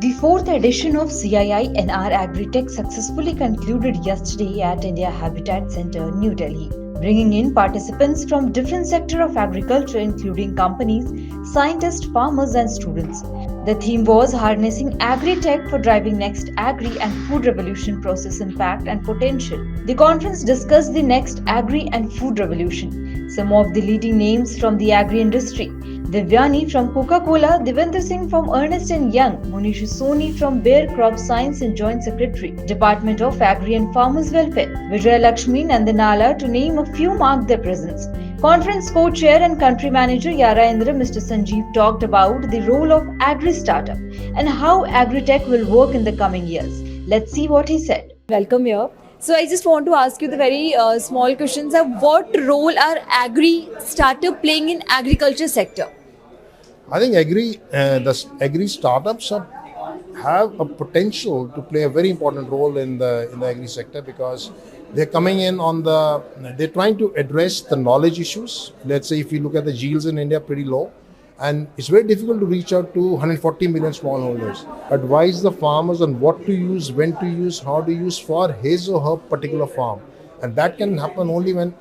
The fourth edition of CII-NR Agritech successfully concluded yesterday at India Habitat Centre, New Delhi, bringing in participants from different sectors of agriculture including companies, scientists, farmers and students. The theme was Harnessing Agri-Tech for Driving Next Agri and Food Revolution Process Impact and Potential. The conference discussed the next agri and food revolution. Some of the leading names from the agri industry: Divyani from Coca-Cola, Devendra Singh from Ernst & Young, Munish Soni from Bayer Crop Science and Joint Secretary, Department of Agri and Farmers Welfare, Vijay Lakshmi Nandanala, to name a few, marked their presence. Conference co-chair and country manager Yara Indra, Mr. Sanjeev, talked about the role of agri-startup and how agri-tech will work in the coming years. Let's see what he said. Welcome here. So I just want to ask you the very small questions of what role are agri-startup playing in agriculture sector? I think the agri startups have a potential to play a very important role in the agri sector because they're coming in they're trying to address the knowledge issues. Let's say if you look at the yields in India, pretty low, and it's very difficult to reach out to 140 million smallholders. Advise the farmers on what to use, when to use, how to use for his or her particular farm, and that can happen only when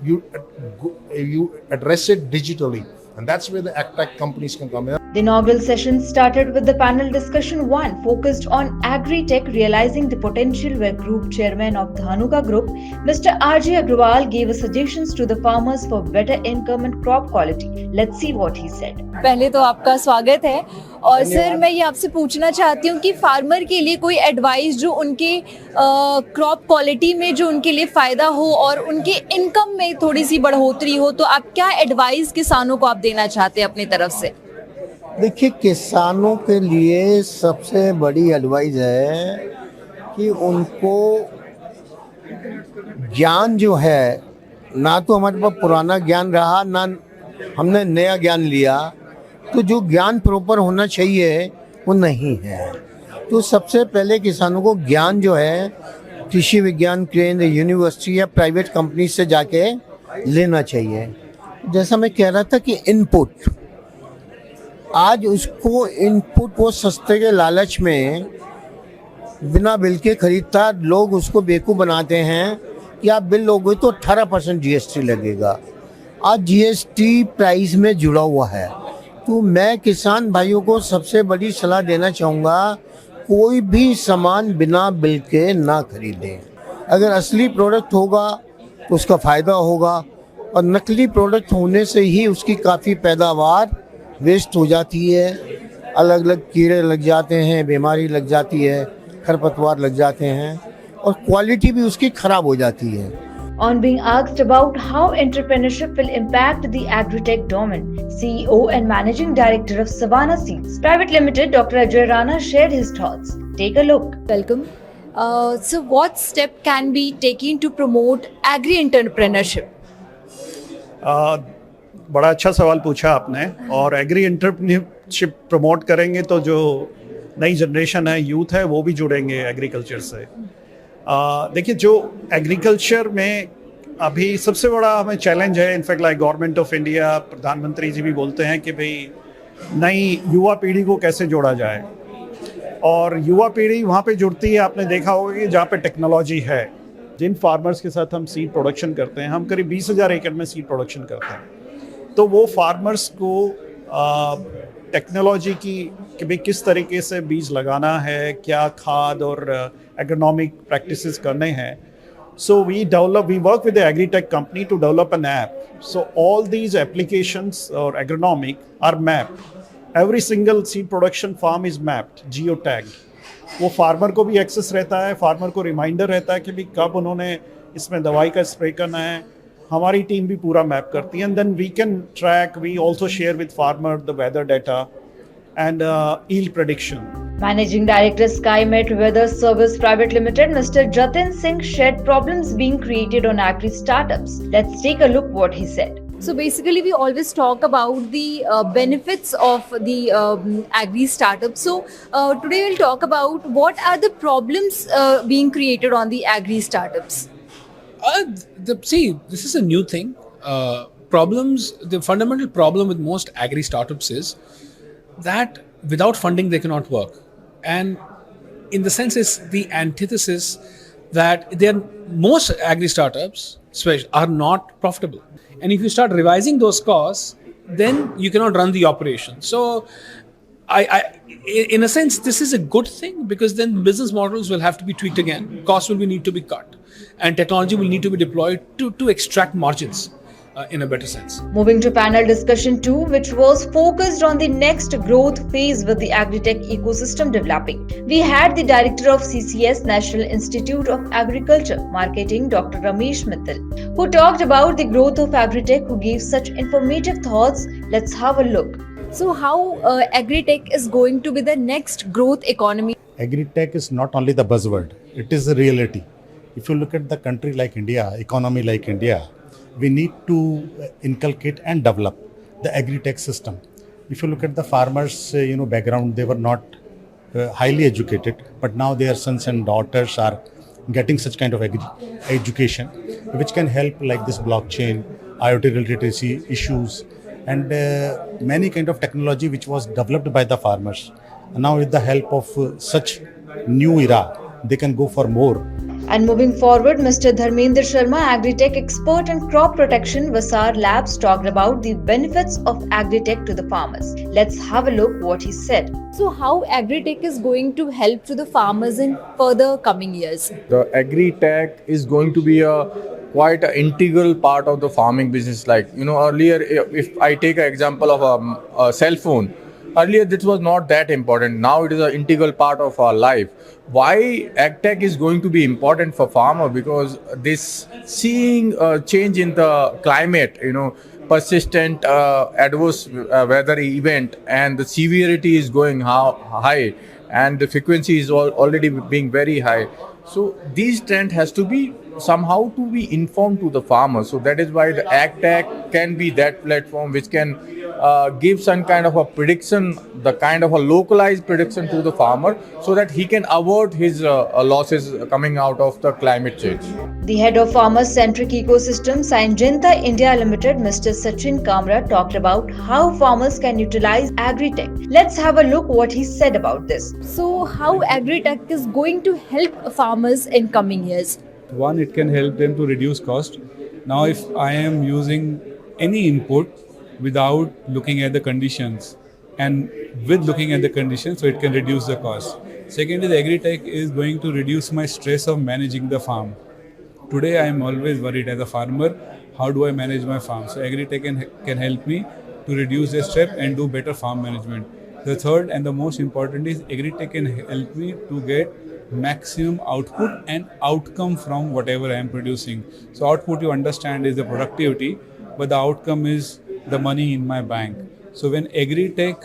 you address it digitally. And that's where the AgTech companies can come in. The inaugural session started with the panel discussion 1 focused on agri-tech realizing the potential, where Group Chairman of the Hanuka Group, Mr. R.J. Agrawal, gave suggestions to the farmers for better income and crop quality. Let's see what he said. पहले तो आपका स्वागत है और sir मैं ये आपसे पूछना चाहती हूँ कि फार्मर के लिए कोई एडवाइस जो उनके क्रॉप क्वालिटी में जो उनके लिए फ़ायदा हो और उनके इनकम में थोड़ी सी बढ़ोतरी हो, तो आप क्या एडवाइस किसानों को आप देना चाहते हैं अपनी तरफ से? देखिए, किसानों के लिए सबसे बड़ी एडवाइस है कि उनको ज्ञान जो है, ना तो हमारे पास पुराना ज्ञान रहा ना हमने नया ज्ञान लिया, तो जो ज्ञान प्रॉपर होना चाहिए वो नहीं है। तो सबसे पहले किसानों को ज्ञान जो है कृषि विज्ञान केंद्र, यूनिवर्सिटी या प्राइवेट कंपनी से जाके लेना चाहिए। जैसा मैं कह रहा था कि इनपुट, आज उसको इनपुट वो सस्ते के लालच में बिना बिल के खरीदता, लोग उसको बेवकूफ़ बनाते हैं कि आप बिल लोगे तो 18% जीएसटी लगेगा। आज जीएसटी प्राइस में जुड़ा हुआ है। तो मैं किसान भाइयों को सबसे बड़ी सलाह देना चाहूँगा, कोई भी सामान बिना बिल के ना खरीदें। अगर असली प्रोडक्ट होगा तो उसका फ़ायदा होगा, और नकली प्रोडक्ट होने से ही उसकी काफ़ी पैदावार वेस्ट हो जाती है, अलग अलग कीड़े लग जाते हैं, बीमारी लग जाती है, खरपतवार लग जाते हैं और क्वालिटी भी उसकी ख़राब हो जाती है। On being asked about how entrepreneurship will impact the agri-tech domain, CEO and Managing Director of Savannah Seeds Private Limited, Dr. Ajay Rana, shared his thoughts. Take a look. Welcome. So what step can be taken to promote agri-entrepreneurship? बड़ा अच्छा सवाल पूछा आपने। और agree entrepreneurship promote करेंगे तो जो नई जनरेशन है, यूथ है, वो भी जुड़ेंगे एग्रीकल्चर से। देखिए, जो एग्रीकल्चर में अभी सबसे बड़ा हमें चैलेंज है, in fact like government of India, प्रधानमंत्री जी भी बोलते हैं कि भाई नई युवा पीढ़ी को कैसे जोड़ा जाए। और युवा पीढ़ी वहाँ पे जुड़ती है, आपने देखा होगा कि जहाँ पे टेक्नोलॉजी है। जिन फार्मर्स के साथ हम सीड प्रोडक्शन करते हैं, हम करीब 20,000 एकड़ में सीड प्रोडक्शन करते हैं, तो वो फार्मर्स को टेक्नोलॉजी की कि भाई किस तरीके से बीज लगाना है, क्या खाद और एग्रोनॉमिक प्रैक्टिसेस करने हैं। So we work with the agritech company to develop an app. So all these applications और agronomic are mapped. Every single seed production farm is mapped, geo tagged. वो फार्मर को भी एक्सेस रहता है, farmer को reminder रहता है कि भाई कब उन्होंने इसमें दवाई का स्प्रे करना है। हमारी टीम भी पूरा मैप करती है, and then we can track, we also share with farmer the weather data and yield prediction. Managing Director SkyMet Weather Service Private Limited, Mr. Jatin Singh, shared problems being created on agri startups. Let's take a look what he said. So basically we always talk about the benefits of the agri startup. So today we'll talk about what are the problems being created on the agri startups. See, this is a new thing. The fundamental problem with most agri startups is that without funding they cannot work. and in the sense it's the antithesis that most agri startups are not profitable, and if you start revising those costs, then you cannot run the operation. So in a sense, this is a good thing, because then business models will have to be tweaked again, costs will need to be cut, and technology will need to be deployed to extract margins in a better sense. Moving to panel discussion 2, which was focused on the next growth phase with the agri-tech ecosystem developing. We had the director of CCS, National Institute of Agriculture Marketing, Dr. Ramesh Mittal, who talked about the growth of agri-tech, who gave such informative thoughts. Let's have a look. So how agri-tech is going to be the next growth economy? Agri-tech is not only the buzzword, it is a reality. If you look at the country like India, economy like India, we need to inculcate and develop the agri-tech system. If you look at the farmers, background, they were not highly educated, but now their sons and daughters are getting such kind of education, which can help like this blockchain, IoT literacy issues, and many kind of technology which was developed by the farmers. And now with the help of such new era, they can go for more. And moving forward, Mr. Dharmendra Sharma, agri-tech expert in crop protection, Vasar Labs, talked about the benefits of agri-tech to the farmers. Let's have a look what he said. So how agri-tech is going to help to the farmers in further coming years? The agri-tech is going to be quite an integral part of the farming business. Like, earlier, if I take an example of a cell phone, earlier this was not that important. Now it is an integral part of our life. Why agtech is going to be important for farmer? Because this seeing a change in the climate, persistent adverse weather event, and the severity is going high, and the frequency is already being very high. So these trend has to be somehow to be informed to the farmer. So that is why the agtech can be that platform which can give some kind of a prediction, the kind of a localized prediction to the farmer, so that he can avert his losses coming out of the climate change. The head of farmer-centric ecosystem, Syngenta India Limited, Mr. Sachin Kamra, talked about how farmers can utilize agri-tech. Let's have a look what he said about this. So how agri-tech is going to help farmers in coming years? One, it can help them to reduce cost. Now, if I am using any input without looking at the conditions, and with looking at the conditions, so it can reduce the cost. Secondly, the agri-tech is going to reduce my stress of managing the farm. Today, I am always worried as a farmer, how do I manage my farm? So agri-tech can help me to reduce the stress and do better farm management. The third and the most important is agri-tech can help me to get maximum output and outcome from whatever I am producing. So output, you understand, is the productivity, but the outcome is the money in my bank. So when agri-tech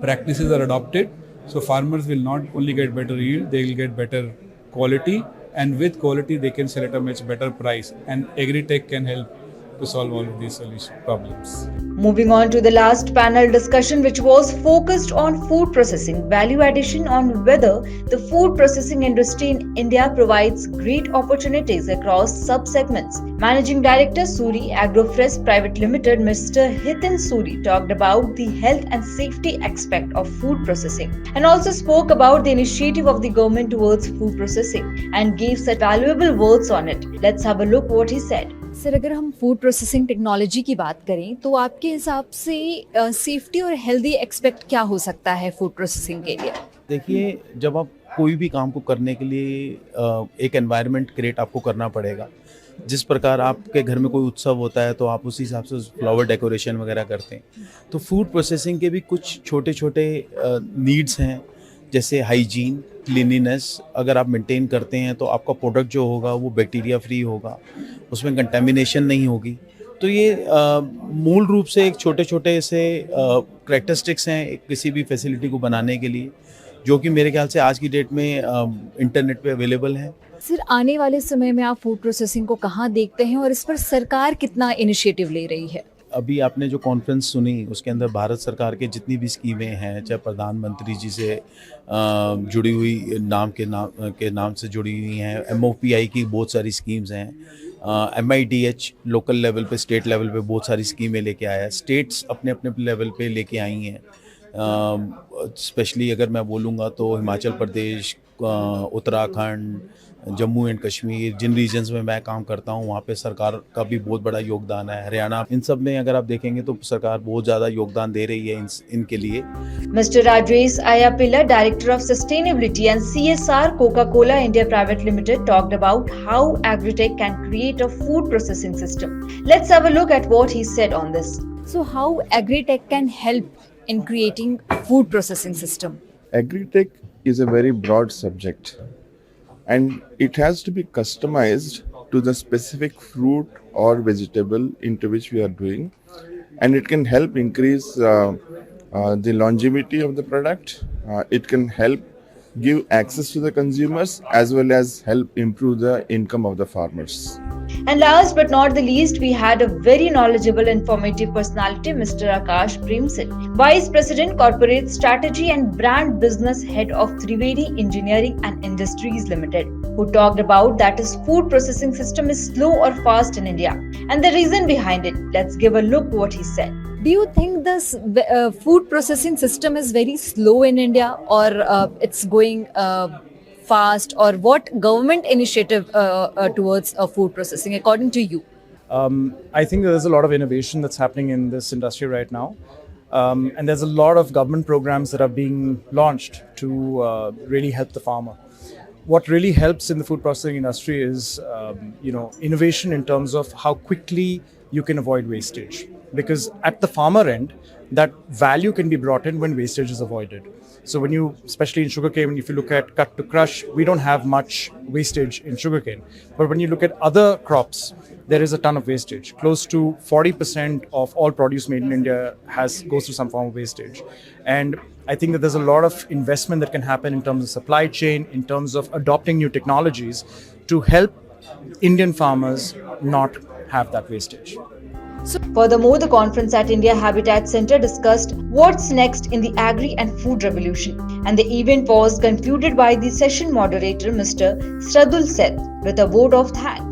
practices are adopted, so farmers will not only get better yield, they will get better quality, and with quality they can sell at a much better price, and agri-tech can help to solve all of these problems. Moving on to the last panel discussion, which was focused on food processing value addition, on whether the food processing industry in India provides great opportunities across sub-segments. Managing Director Suri Agrofresh Private Limited, Mr. Hitin Suri, talked about the health and safety aspect of food processing and also spoke about the initiative of the government towards food processing and gave such valuable words on it. Let's have a look what he said. Sir, अगर हम food processing technology की बात करें तो आपके हिसाब से safety और हेल्दी एक्सपेक्ट क्या हो सकता है फूड प्रोसेसिंग के लिए? देखिए, जब आप कोई भी काम को करने के लिए एक एनवायरनमेंट क्रिएट आपको करना पड़ेगा. जिस प्रकार आपके घर में कोई उत्सव होता है तो आप उसी हिसाब से फ्लावर डेकोरेशन वगैरह करते हैं. तो फूड प्रोसेसिंग के भी कुछ छोटे छोटे नीड्स हैं, जैसे हाइजीन, क्लीनिनेस. अगर आप मेंटेन करते हैं तो आपका प्रोडक्ट जो होगा वो बैक्टीरिया फ्री होगा, उसमें कंटेमिनेशन नहीं होगी. तो ये मूल रूप से एक छोटे छोटे से करैक्टरिस्टिक्स हैं किसी भी फैसिलिटी को बनाने के लिए, जो कि मेरे ख्याल से आज की डेट में इंटरनेट पे अवेलेबल है. सर, आने वाले समय में आप फूड प्रोसेसिंग को कहाँ देखते हैं और इस पर सरकार कितना इनिशिएटिव ले रही है? अभी आपने जो कॉन्फ्रेंस सुनी उसके अंदर भारत सरकार के जितनी भी स्कीमें हैं, चाहे प्रधानमंत्री जी से जुड़ी हुई के नाम से जुड़ी हुई हैं, MOPI की बहुत सारी स्कीम्स हैं, MIDH लोकल लेवल पे, स्टेट लेवल पे बहुत सारी स्कीमें लेके आया है, स्टेट्स अपने अपने लेवल पे लेके आई हैं. स्पेशली अगर मैं बोलूँगा तो हिमाचल प्रदेश, उत्तराखंड, जम्मू एंड कश्मीर, जिन रीजन्स में मैं काम करता हूँ वहाँ पे सरकार का भी बहुत बड़ा योगदान है। हरियाणा, इन सब में अगर आप देखेंगे तो सरकार बहुत ज़्यादा योगदान दे रही है इनके लिए। Mr. Rajesh Ayapilla, Director of Sustainability and CSR, Coca-Cola India Private Limited, talked about how agritech can create a food processing system. Let's have a look at what he said on this. So how agri-tech can help in creating food processing system? Agri-tech is a very broad subject and it has to be customized to the specific fruit or vegetable into which we are doing, and it can help increase the longevity of the product. It can help give access to the consumers as well as help improve the income of the farmers. And last but not the least, we had a very knowledgeable, informative personality, Mr. Akash Premsit, Vice President, Corporate Strategy and Brand Business Head of Trivedi Engineering and Industries Limited, who talked about that his food processing system is slow or fast in India and the reason behind it. Let's give a look what he said. Do you think this food processing system is very slow in India, or it's going fast, or what government initiative towards food processing according to you? I think there's a lot of innovation that's happening in this industry right now. And there's a lot of government programs that are being launched to really help the farmer. What really helps in the food processing industry is, innovation in terms of how quickly you can avoid wastage. Because at the farmer end, that value can be brought in when wastage is avoided. So when you, especially in sugarcane, if you look at cut to crush, we don't have much wastage in sugarcane. But when you look at other crops, there is a ton of wastage. Close to 40% of all produce made in India goes through some form of wastage. And I think that there's a lot of investment that can happen in terms of supply chain, in terms of adopting new technologies to help Indian farmers not have that wastage. Furthermore, the conference at India Habitat Center discussed what's next in the agri and food revolution, and the event was concluded by the session moderator, Mr. Sradul Seth, with a vote of thanks.